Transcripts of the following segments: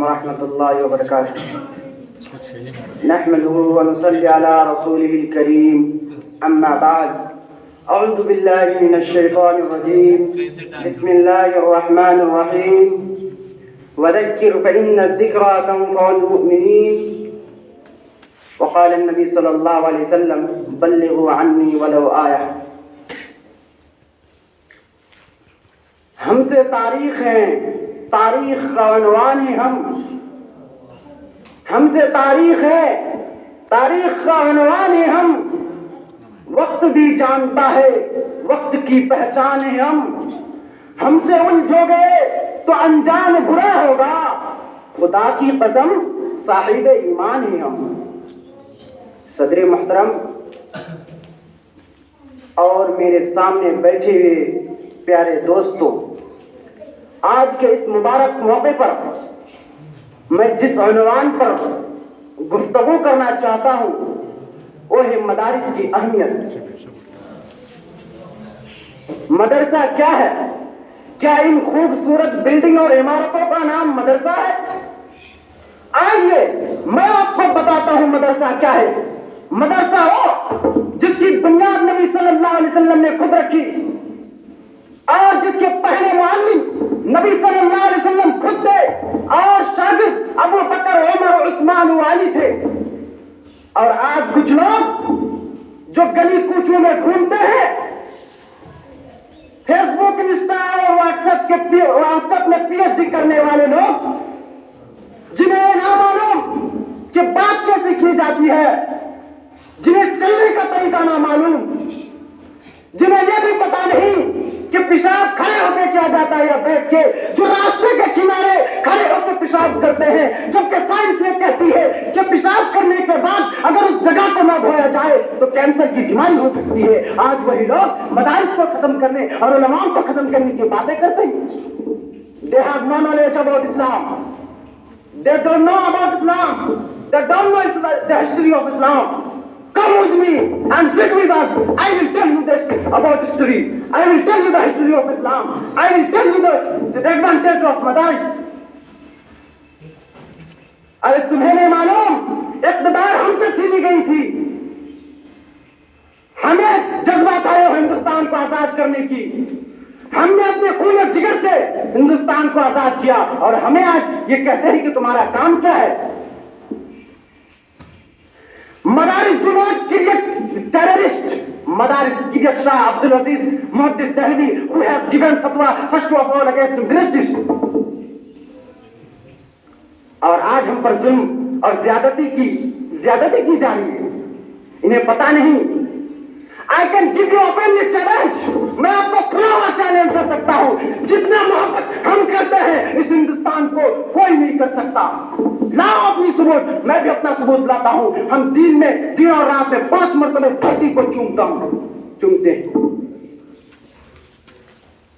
ورحمة الله وبركاته. نحمده ونصلي على رسوله الكريم. أما بعد، أعوذ بالله من الشيطان الرجيم. بسم الله الرحمن الرحيم. وذكر فإن الذكرى تنفع المؤمنين. وقال النبي صلی اللہ علیہ وسلم بلغوا عنی ولو آیہ. ہم سے تاریخ ہیں، تاریخ کا عنوان ہے ہم سے تاریخ ہے، تاریخ کا عنوان ہے ہم. وقت بھی جانتا ہے، وقت کی پہچان ہے ہم سے الجھو گئے تو انجان برا ہوگا. خدا کی قسم صاحب ایمان ہے ہم. صدر محترم اور میرے سامنے بیٹھے ہوئے پیارے دوستوں، آج کے اس مبارک موقع پر میں جس عنوان پر گفتگو کرنا چاہتا ہوں وہ ہے مدارس کی اہمیت. مدرسہ کیا ہے؟ کیا ان خوبصورت بلڈنگ اور عمارتوں کا نام مدرسہ ہے؟ آئیے میں آپ کو بتاتا ہوں مدرسہ کیا ہے. مدرسہ وہ جس کی بنیاد نبی صلی اللہ علیہ وسلم نے خود رکھی اور جس کے پہلے معلم نبی صلی اللہ علیہ وسلم خود تھے اور شاگرد ابو بکر عمر عثمان و علی تھے. اور آج کچھ لوگ جو گلی کوچوں میں گھومتے ہیں، فیس بک، انسٹا اور واٹس ایپ میں پی ایچ ڈی کرنے والے لوگ، جنہیں نہ معلوم کہ بات کیسے کی جاتی ہے، جنہیں چلنے کا طریقہ نہ معلوم، جنہیں یہ بھی پتا نہیں کہ پیشاب کھڑے ہو کے کیا جاتا ہے یا بیٹھ کے، جو راستے کے کنارے کھڑے ہو کے پیشاب کرتے ہیں، جبکہ سائنس یہ کہتی ہے کہ پیشاب کرنے کے بعد اگر اس جگہ کو نہ دھویا جائے تو کینسر کی بیماری ہو سکتی ہے. آج وہی لوگ مدارس کو ختم کرنے اور علماء کو ختم کرنے کی باتیں کرتے ہیں. They have no knowledge about Islam. They don't know about Islam. They don't know the history of Islam. Come with me and sit with us. I will tell you this about history. I will tell you the history of Islam. I will tell you the advantage of madaris. ارے تمہیں نہیں معلوم اقتدار ہم سے چھینی گئی تھی. ہمیں جذبہ تھا ہندوستان کو آزاد کرنے کی. ہم نے اپنے خون و جگر سے ہندوستان کو آزاد کیا اور ہمیں آج یہ کہتے ہیں کہ تمہارا کام کیا ہے. مدارس do not create terrorists. Madaris create Shah Abdul Aziz Muhaddis Dehlevi who has given fatwa first of all against British. اور آج ہم پر ظلم اور زیادتی کی جا رہی ہے. انہیں پتا نہیں. I can give you openly challenge. میں آپ کو کھلا ہوا چیلنج کر سکتا ہوں. جتنا محبت ہم کرتے ہیں اس ہندوستان کو کوئی نہیں کر سکتا. لاؤ اپنی ثبوت. میں بھی اپنا ثبوت لاتا ہوں. ہم دن اور رات میں 5 مرتبہ دھرتی کو چومتے ہیں.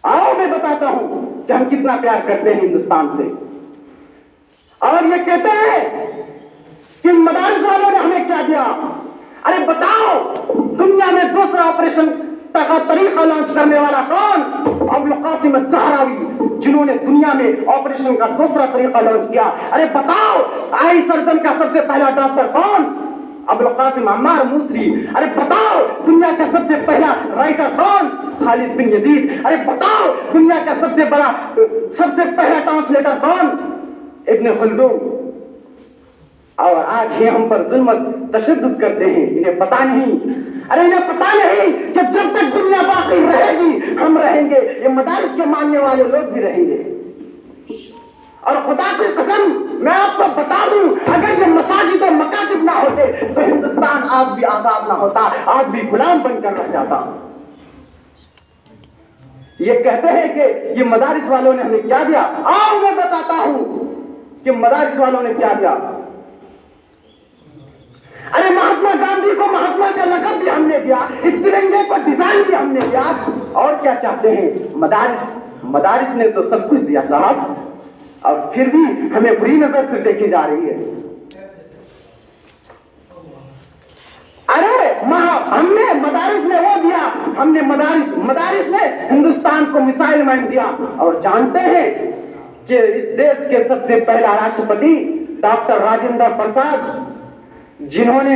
آؤ میں بتاتا ہوں کہ ہم کتنا پیار کرتے ہیں ہندوستان سے. اور یہ کہتے ہیں کہ مدارس والوں نے ہمیں کیا دیا. ارے بتاؤ دنیا میں دوسرا آپریشن کا طریقہ لانچ کرنے والا کون؟ ابوالقاسم الزہراوی، جنہوں نے دنیا میں آپریشن کا دوسرا طریقہ لانچ کیا. ارے بتاؤ آئی سرجن کا سب سے پہلا ڈاکٹر کون؟ ابوالقاسم عمار موسری. ارے بتاؤ دنیا کا سب سے پہلا رائٹر کون؟ خالد بن یزید. ارے بتاؤ دنیا کا سب سے پہلا ٹرانسلیٹر کون؟ ابن خلدون. اور آج یہ ہم پر ظلم تشدد کرتے ہیں. انہیں پتا نہیں. ارے انہیں پتا نہیں کہ جب تک دنیا باقی رہے گی ہم رہیں گے. یہ مدارس کے ماننے والے لوگ بھی رہیں گے. اور خدا کی قسم میں آپ کو بتا دوں اگر یہ مساجد و مکاتب نہ ہوتے تو ہندوستان آج بھی آزاد نہ ہوتا، آج بھی غلام بن کر رہ جاتا. یہ کہتے ہیں کہ یہ مدارس والوں نے ہمیں کیا دیا. آؤ میں بتاتا ہوں کہ مدارس والوں نے کیا دیا. ارے مہاتما گاندھی کو مہاتما کا لقب بھی ہم نے دیا، اس ترنگے کو ڈیزائن بھی ہم نے دیا. اور کیا چاہتے ہیں؟ مدارس نے تو سب کچھ دیا صاحب، اور پھر بھی ہمیں بری نظر سے دیکھی جا رہی ہے. ارے ہم نے مدارس نے وہ دیا، مدارس نے ہندوستان کو میسائل مین دیا. اور جانتے ہیں کہ اس دیش کے سب سے پہلا راشٹرپتی ڈاکٹر راجندر پرساد، جنہوں نے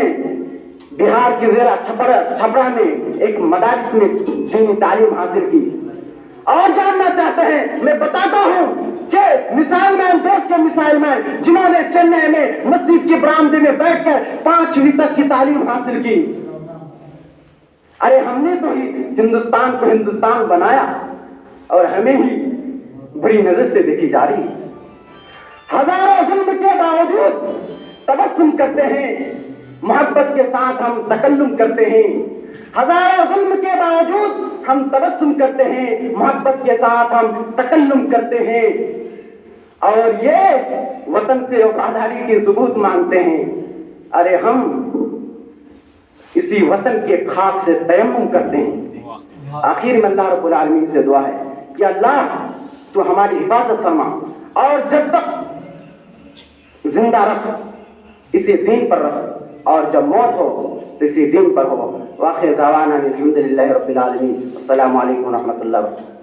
بہار کے ضلع چھپرا میں ایک مدارس میں دینی تعلیم حاصل کی. اور جاننا چاہتے ہیں، میں بتاتا ہوں کہ مثال مین، دیش کے مثال مین، جنہوں نے چنئی میں مسجد کے برآمدے میں بیٹھ کر 5ویں تک کی تعلیم حاصل کی. ارے ہم نے تو ہی ہندوستان کو ہندوستان بنایا اور ہمیں ہی بری نظر سے دیکھی جا رہی. ہزاروں ظلم کے باوجود تبسم کرتے ہیں، محبت کے ساتھ ہم تکلم کرتے ہیں. ہزاروں ظلم کے باوجود ہم تبسم کرتے ہیں، محبت کے ساتھ ہم تکلم کرتے ہیں، اور یہ وطن سے وفاداری کی ثبوت مانگتے ہیں. ارے ہم اسی وطن کے خاک سے تیمم کرتے ہیں. آخر میں اللہ رب العالمین سے دعا ہے کہ اللہ تو ہماری حفاظت فرما، اور جب تک زندہ رکھ اسی دین پر رکھ، اور جب موت ہو تو اسی دین پر ہو. وآخر دعوانا الحمدللہ رب العالمین. السلام علیکم ورحمۃ اللہ وبرکاتہ.